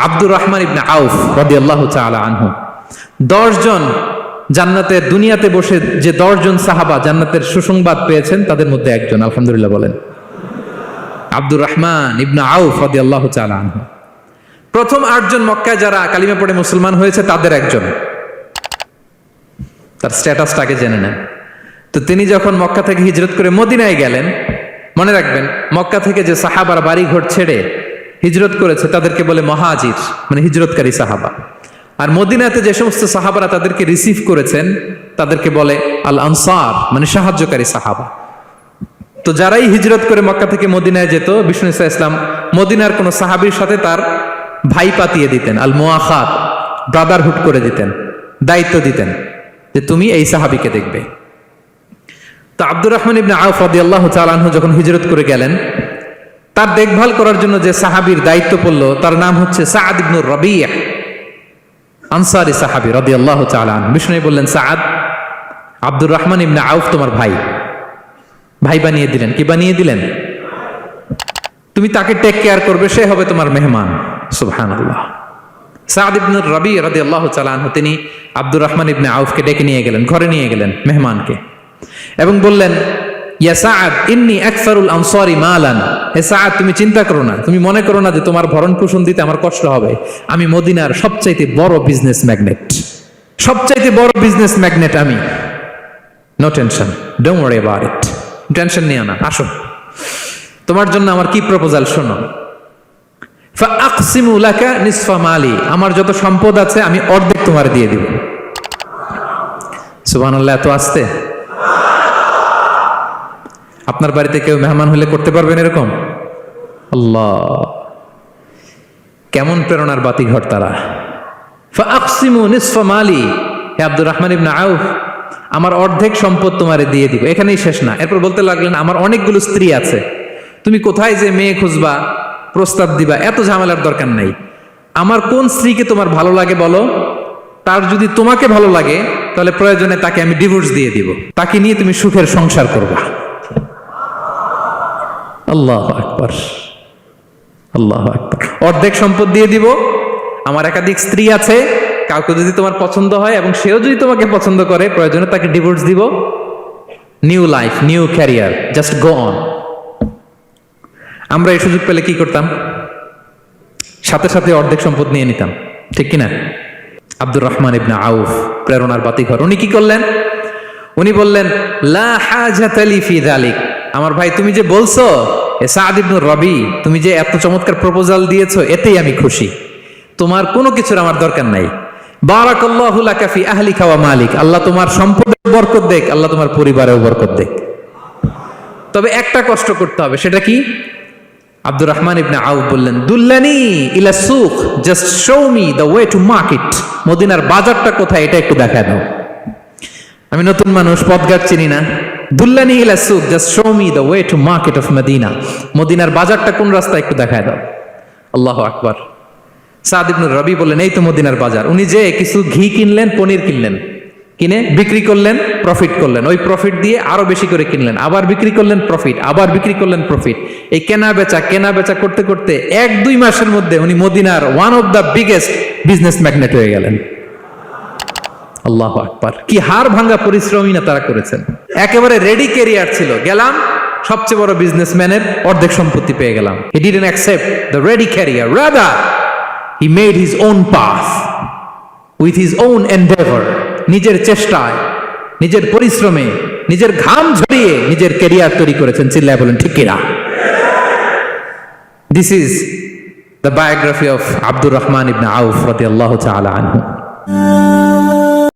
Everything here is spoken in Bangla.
আব্দুর রহমান ইবনে আউফ রাদিয়াল্লাহু তাআলা আনহু 10 জন জান্নাতের দুনিয়াতে বসে যে 10 জন সাহাবা জান্নাতের সুসংবাদ পেয়েছেন তাদের মধ্যে একজন, আলহামদুলিল্লাহ বলেন। আব্দুর রহমান ইবনে আউফ রাদিয়াল্লাহু তাআলা আনহু প্রথম 8 জন মক্কায় যারা কালিমা পড়ে মুসলমান হয়েছে তাদের একজন। তার স্ট্যাটাসটাকে জেনে নেন। তো তিনি যখন মক্কা থেকে হিজরত করে মদিনায় গেলেন, মনে রাখবেন মক্কা থেকে যে সাহাবারা বাড়ি ঘর ছেড়ে হিজরত করেছে তাদেরকে বলে মহাজির, মানে হিজরতকারী সাহাবা। আর মদিনাতে যে সমস্ত সাহাবারা তাদেরকে রিসিভ করেছেন তাদেরকে বলে আল আনসার, মানে সাহায্যকারী সাহাবা। তো যারাই হিজরত করে মক্কা থেকে মদিনায় যেত, বিষ্ণু ইসলাম মদিনার কোন সাহাবীর সাথে তার ভাই পাতিয়ে দিতেন, আল মুআখাত, ব্রাদারহুড করে দিতেন, দায়িত্ব দিতেন যে তুমি এই সাহাবীকে দেখবে। তো আব্দুর রহমান ইবনে আউফ রাদিয়াল্লাহু তাআলা আনহু যখন হিজরত করে গেলেন, তার দেখভাল করার জন্য যে সাহাবীর দায়িত্ব পড়ল তার নাম হচ্ছে সাআদ ইবনে রাবিয়া, আনসারী সাহাবী রাদিয়াল্লাহু তাআলা আনহু। বিষ্ণু বললেন, সাআদ, আব্দুর রহমান ইবনে আউফ তোমার ভাই, ভাই বানিয়ে দিলেন। কি বানিয়ে দিলেন? তুমি তাকে টেক কেয়ার করবে, সে হবে তোমার মেহমান। সুবহানাল্লাহ। সাআদ ইবনে রাবিয়া রাদিয়াল্লাহু তাআলা আনহু তিনি আব্দুর রহমান ইবনে আউফকে ডেকে নিয়ে গেলেন, ঘরে নিয়ে গেলেন মেহমানকে, এবং বললেন, ইয়া সাআদ ইন্নী আকসারুল আনসারি মালান। হে সাআদ, তুমি চিন্তা করো না, তুমি মনে করো না যে তোমার ভরণ পোষণ দিতে আমার কষ্ট হবে। আমি মদিনার সবচাইতে বড় বিজনেস ম্যাগনেট, সবচাইতে বড় বিজনেস ম্যাগনেট আমি। No tension, don't worry about it. Tension নিও না, আসো, তোমার জন্য আমার কি প্রপোজাল শোনো। ফাআকসিমু লাকা নিসফা মালি, আমার যত সম্পদ আছে আমি অর্ধেক তোমার দিয়ে দিব। সুবহানাল্লাহ। এত আসতে আপনার বাড়িতে কেউ মেহমান হলে করতে পারবেন এরকম? আল্লাহ, কেমন প্রেরণার বাতিঘর তারা। ফাআকসিমু নিসফা মালি, হে আব্দুর রহমান ইবনে আউফ, আমার অর্ধেক সম্পদ তোমারে দিয়ে দিব। এখানেই শেষ না, এরপর বলতে লাগলেন, আমার অনেকগুলো স্ত্রী আছে, তুমি কোথায় যে মেয়ে খুঁজবা, প্রস্তাব দিবা, এত ঝামেলার দরকার নাই। আমার কোন স্ত্রীকে তোমার ভালো লাগে বলো, তার যদি তোমাকে ভালো লাগে তাহলে প্রয়োজনে তাকে আমি ডিভোর্স দিয়ে দিব, তাকে নিয়ে তুমি সুখের সংসার করবা। আল্লাহু আকবার, আল্লাহু আকবার। অর্ধেক সম্পদ দিয়ে দিব, আমার একাধিক স্ত্রী আছে, কাউকে যদি তোমার পছন্দ হয় এবং সেও যদি তোমাকে পছন্দ করে প্রয়োজনে তাকে ডিভোর্স দিব। New life, new career, just go on. আমরা এই সুযোগ পেলে কি করতাম? সাথে সাথে অর্ধেক সম্পদ নিয়ে নিতাম, ঠিক কিনা? আব্দুর রহমান ইবনে আউফ প্রেরণার বাতিঘর। উনি কি করলেন? উনি বললেন, লা হাজাতা লি ফি যালিক। আমার ভাই, তুমি যে বলছো সাআদ ইবনে রাবি, তুমি যে এত চমৎকার প্রপোজাল দিয়েছো, এতেই আমি খুশি। তোমার কোনো কিছুর আমার দরকার নাই। বারাকাল্লাহু লাকা ফি আহলিকা ওয়া মালিক, আল্লাহ তোমার সম্পদে বরকত দেখ, আল্লাহ তোমার পরিবারেও বরকত দেখ। তবে একটা কষ্ট করতে হবে, সেটা কি? আব্দুর রহমান ইবনে আউফ বললেন, দুল্লানি ইলা সুক, just show me the way to market. মদিনার বাজারটা কোথায় এটা একটু দেখায় দাও। আমি নতুন মানুষ, পথঘাট চিনি না। দুল্লানি ইলা সুক, just show me the way to market of Medina. মদিনার বাজারটা কোন রাস্তা একটু দেখায় দাও। আল্লাহু আকবার। সাআদ ইবনে রাবি বললেন, এই তো মদিনার বাজার। উনি যে কিছু ঘি কিনলেন, পনির কিনলেন, কিনে বিক্রি করলেন, প্রফিট করলেন। ওই প্রফিট দিয়ে আরো বেশি করে কিনলেন, আবার বিক্রি করলেন, প্রফিট, আবার বিক্রি করলেন, প্রফিট। এই কেনা বেচা করতে করতে 1-2 মাসের মধ্যে উনি মদিনার one of the biggest business magnate হয়ে গেলেন। আল্লাহু আকবার। কি হাড় ভাঙা পরিশ্রমই না তারা করেছেন। একেবারে রেডি ক্যারিয়ার ছিল, গেলাম সবচেয়ে বড় বিজনেসম্যানের অর্ধেক সম্পত্তি পেয়ে গেলাম। He didn't accept the ready career, rather he made his own path with his own Endeavour. নিজের চেষ্টায়, নিজের পরিশ্রমে, নিজের ঘাম ঝরিয়ে নিজের ক্যারিয়ার তৈরি করেছেন। চিল্লায় বলেন ঠিক কিনা? This is the biography of Abdur Rahman ibn Auf রাদিয়াল্লাহু তাআলা আনহু।